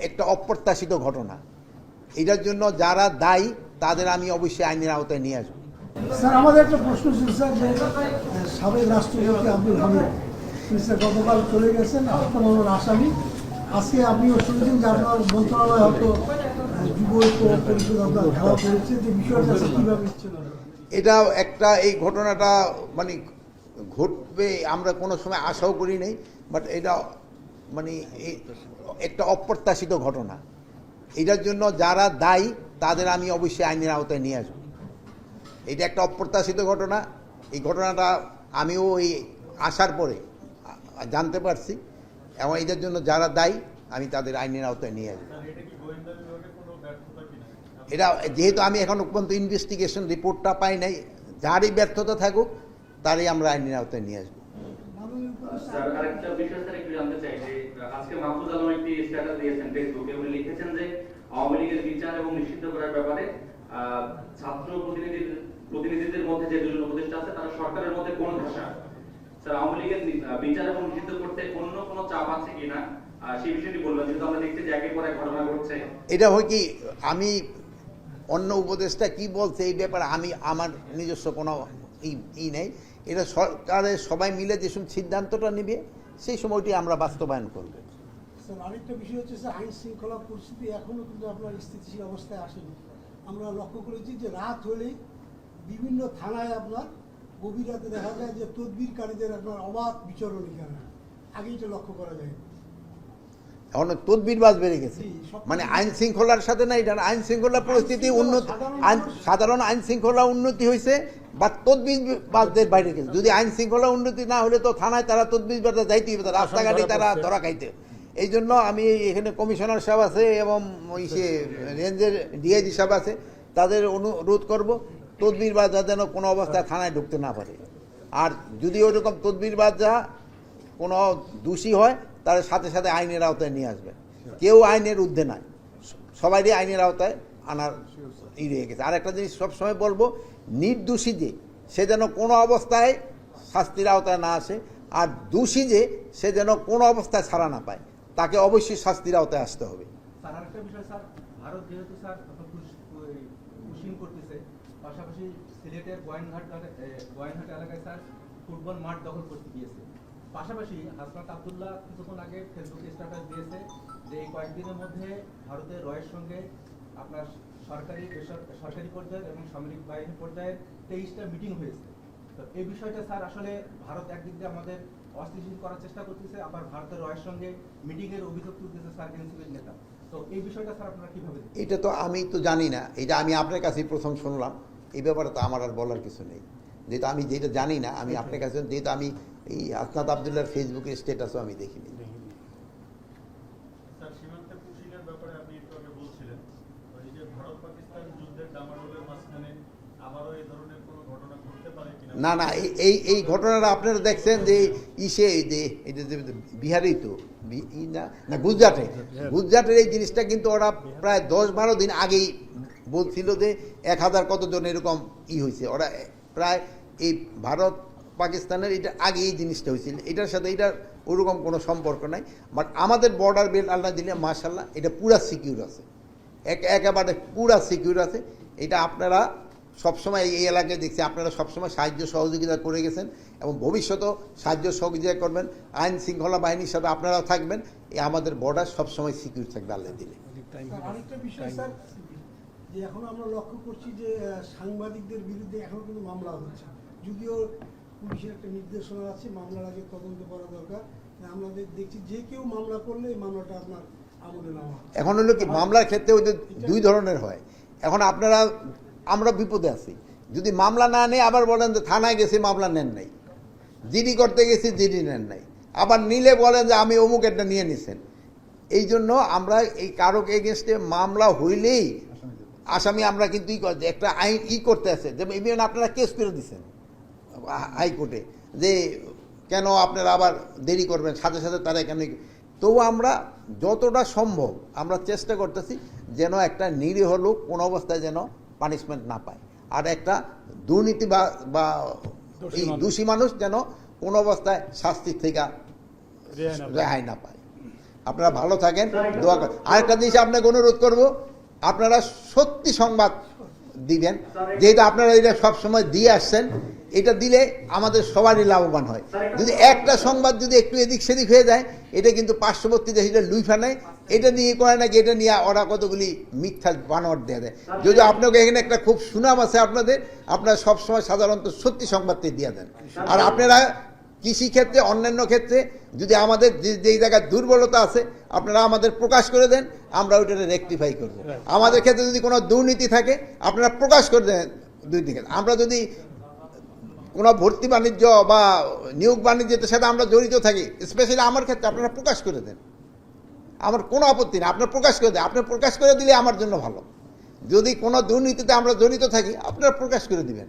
একটা অপ্রত্যাশিত ঘটনা। এটার জন্য যারা দায়ী তাদের আমি অবশ্যই আইনের আওতায় নিয়ে আসবো। স্যার, আমাদের একটা প্রশ্ন ছিল স্যার, যে সাবেক রাষ্ট্রপতি আব্দুল হামিদ স্যার গতকাল চলে গেছেন, হত্যা মামলার আসামি। আজকে আপনিও শুনেছেন যে আপনার মন্ত্রণালয় হয়তো যুব ঐক্য পরিষদ আপনার ধাওয়া করেছে, যে বিষয়টা কীভাবে ছিল? এটা একটা এই ঘটনাটা মানে ঘটবে আমরা কোনো সময় আশাও করি নাই, বাট এটা মানে একটা অপ্রত্যাশিত ঘটনা। এটার জন্য যারা দায়ী তাদের আমি অবশ্যই আইনের আওতায় নিয়ে আসবো। এটা একটা অপ্রত্যাশিত ঘটনা। এই ঘটনাটা আমিও এই আসার পরে জানতে পারছি, এবং এটার জন্য যারা দায়ী আমি তাদের আইনের আওতায় নিয়ে আসবো। এটা যেহেতু আমি এখনো পর্যন্ত ইনভেস্টিগেশন রিপোর্টটা পাই নাই, যারই ব্যর্থতা থাকুক তারই আমরা আইনের আওতায় নিয়ে আসবো। স্যার, আরেকটা বিষয় স্যার একটু জানতে চাই যে আজকে মাহফুজ আলম একটি স্ট্যাটাস দিয়েছেন ফেসবুকে। উনি লিখেছেন যে আওয়ামী লীগের বিচার এবং নিষিদ্ধ করার ব্যাপারে ছাত্র প্রতিনিধিদের মধ্যে যে দুজন উপদেষ্টা আছে তারা সরকারের মধ্যে কোন ভাষা। স্যার, আওয়ামী লীগের বিচার এবং নিষিদ্ধ করতে অন্য কোনো চাপ আছে কিনা সেই বিষয়টি বলবেন, যেহেতু আমরা দেখছি যে একের পর এক ঘটনা ঘটছে। এটা হয় কি, আমি অন্য উপদেষ্টা কি বলছে এই ব্যাপারে আমি আমার নিজস্ব কোনো ই নেই। এটা সরকারের সবাই মিলে যে সিদ্ধান্তটা নেবে সেই সময়টি আমরা বাস্তবায়ন করব। স্যার, আরেকটা বিষয় হচ্ছে স্যার, আইন শৃঙ্খলা পরিস্থিতি এখনও কিন্তু আপনার স্থিতিশীল অবস্থায় আসেনি। আমরা লক্ষ্য করেছি যে রাত হলেই বিভিন্ন থানায় আপনার গভীর রাতে দেখা যায় যে তদবিরকারীদের আপনার অবাধ বিচরণ এখানে আগে এটা লক্ষ্য করা যায়। এখন তদবিরবাজ বেড়ে গেছে, মানে আইন শৃঙ্খলার সাথে না, এটা আইন শৃঙ্খলা পরিস্থিতি উন্নতি, সাধারণ আইন শৃঙ্খলা উন্নতি হয়েছে বা তদবিরবাজদের বাইরে গেছে। যদি আইন শৃঙ্খলা উন্নতি না হলে তো থানায় তারা তদবিরবাজরা যাইতে হবে, রাস্তাঘাটে তারা ধরা খাইতে। এই জন্য আমি এখানে কমিশনার সাহেব আছে এবং সে রেঞ্জের ডিআইজি সাহেব আছে, তাদের অনুরোধ করব তদবিরবাজ যেন কোনো অবস্থায় থানায় ঢুকতে না পারে। আর যদি ওইরকম তদবিরবাজ যা কোনো দোষী হয় তার সাথে সাথে আইনের আওতায় নিয়ে আসবে। কেউ আইনের ঊর্ধ্বে নাই, সবাইই আইনের আওতায় আনার রয়ে গেছে। আর একটা জিনিস সবসময় বলবো, নির্দোষী যে সে যেন কোনো অবস্থায় শাস্তির আওতায় না আসে, আর দোষী যে সে যেন কোনো অবস্থায় ছাড়া না পায়, তাকে অবশ্যই শাস্তির আওতায় আসতে হবে। স্যার, আরেকটা বিষয় স্যার, ভারত যেহেতু স্যার পুশিং করতেছে, পাশাপাশি সিলেটের গোয়েনঘাট এলাকায় স্যার ফুটবল মাঠ দখল করতে গিয়েছে। পাশাপাশি হাসনাত আবদুল্লাহ কিছুক্ষণ আগে ফেসবুকে স্ট্যাটাস দিয়েছে যে এই কয়েকদিনের মধ্যে ভারতের রয়ের সঙ্গে আপনার সরকারি পর্যায়ের এবং সামরিক বাহিনী পর্যায়ের 23টা মিটিং হয়েছে। তো এই বিষয়টা স্যার আসলে ভারত একদিক দিয়ে আমাদের অস্থিতিশীল করার চেষ্টা করতেছে, আবার ভারতের রয়ের সঙ্গে মিটিংয়ের অভিযোগ তুলতেছে স্যার এনসিপির নেতা। তো এই বিষয়টা স্যার আপনারা কিভাবে দেখেন? এটা তো আমি তো জানি না, এটা আমি আপনার কাছেই প্রথম শুনলাম। এই ব্যাপারে তো আমার আর বলার কিছু নেই, যেহেতু আমি যেটা জানি না আমি আপনার কাছে, যেহেতু আমি এই হাসনাত আবদুল্লাহর ফেসবুকের স্ট্যাটাসও আমি দেখিনি। না না, এই ঘটনাটা আপনারা দেখছেন যে এটা বিহারেই তো না গুজরাটের এই জিনিসটা কিন্তু ওরা প্রায় 10-12 দিন আগেই বলছিল যে 1000 কতজন এরকম হয়েছে। ওরা প্রায় এই ভারত পাকিস্তানের এটা আগে এই জিনিসটা হয়েছিল, এটার সাথে এটার ওরকম কোনো সম্পর্ক নাই। বাট আমাদের বর্ডার বেল্ট আল্লাহ দিলে মাশাল্লাহ এটা পুরা সিকিউর আছে, একেবারে পুরা সিকিউর আছে। এটা আপনারা সবসময় এই এলাকায় দেখছি, আপনারা সবসময় সাহায্য সহযোগিতা করে গেছেন এবং ভবিষ্যতেও সাহায্য সহযোগিতা করবেন। আইন শৃঙ্খলা বাহিনীর সাথে আপনারাও থাকবেন, এই আমাদের বর্ডার সবসময় সিকিউর থাকবে আল্লাহ দিলে। আরেকটা বিষয় স্যার, যে এখন আমরা লক্ষ্য করছি যে সাংবাদিকদের বিরুদ্ধে এখন কিন্তু মামলা হচ্ছে, যদিও পুলিশের একটা নির্দেশনা আছে মামলার আগে তদন্ত করা দরকার। আমরা দেখছি যে কেউ মামলা করলে এই মামলাটা আপনার আমলে নেওয়া। এখন হলো কি, মামলার ক্ষেত্রে ওই দুই ধরনের হয়। এখন আমরা বিপদে আছি, যদি মামলা না নেই আবার বলেন যে থানায় গেছি মামলা নেন নাই, জিডি করতে গেছি জিডি নেন নাই, আবার নিলে বলেন যে আমি অমুক একটা নিয়ে নিছেন। এই জন্য আমরা এই কারো এগেনস্টে মামলা হইলেই আসামি আমরা কিন্তু একটা আইন করতে আছে, যেমন ইভেন আপনারা কেস করে দিচ্ছেন হাইকোর্টে যে কেন আপনারা আবার দেরি করবেন, সাথে সাথে তারা কেন। তবু আমরা যতটা সম্ভব আমরা চেষ্টা করতেছি যেন একটা নিরীহ লোক কোনো অবস্থায় যেন পানিশমেন্ট না পায়, আর একটা দুর্নীতি বা এই দোষী মানুষ যেন কোনো অবস্থায় শাস্তির থেকে রেহাই না পায়। আপনারা ভালো থাকেন, দোয়া করেন। আরেকটা জিনিস আপনাকে অনুরোধ করব, আপনারা সত্যি সংবাদ দিবেন, যেহেতু আপনারা এটা সবসময় দিয়ে আসছেন, এটা দিলে আমাদের সবারই লাভবান হয়। যদি একটা সংবাদ যদি একটু এদিক সেদিক হয়ে যায়, এটা কিন্তু পার্শ্ববর্তী দেশ এটা লুইফা নেয়, এটা নিয়ে করে নাকি এটা নিয়ে ওরা কতগুলি মিথ্যা বানোয়ার দেওয়া দেয়। যদি আপনাকে এখানে একটা খুব সুনাম আছে আপনাদের, আপনারা সবসময় সাধারণত সত্যি সংবাদটি দিয়ে দেন। আর আপনারা কৃষি ক্ষেত্রে অন্যান্য ক্ষেত্রে যদি আমাদের যেই জায়গায় দুর্বলতা আছে আপনারা আমাদের প্রকাশ করে দেন, আমরা ওইটা রেকটিফাই করব। আমাদের ক্ষেত্রে যদি কোনো দুর্নীতি থাকে আপনারা প্রকাশ করে দেন দুর্নীতি। আমরা যদি কোনো ভর্তি বাণিজ্য বা নিয়োগ বাণিজ্যের সাথে আমরা জড়িত থাকি, স্পেশালি আমার ক্ষেত্রে আপনারা প্রকাশ করে দেন, আমার কোনো আপত্তি নেই, আপনারা প্রকাশ করে দেন। আপনি প্রকাশ করে দিলে আমার জন্য ভালো। যদি কোনো দুর্নীতিতে আমরা জড়িত থাকি আপনারা প্রকাশ করে দিবেন।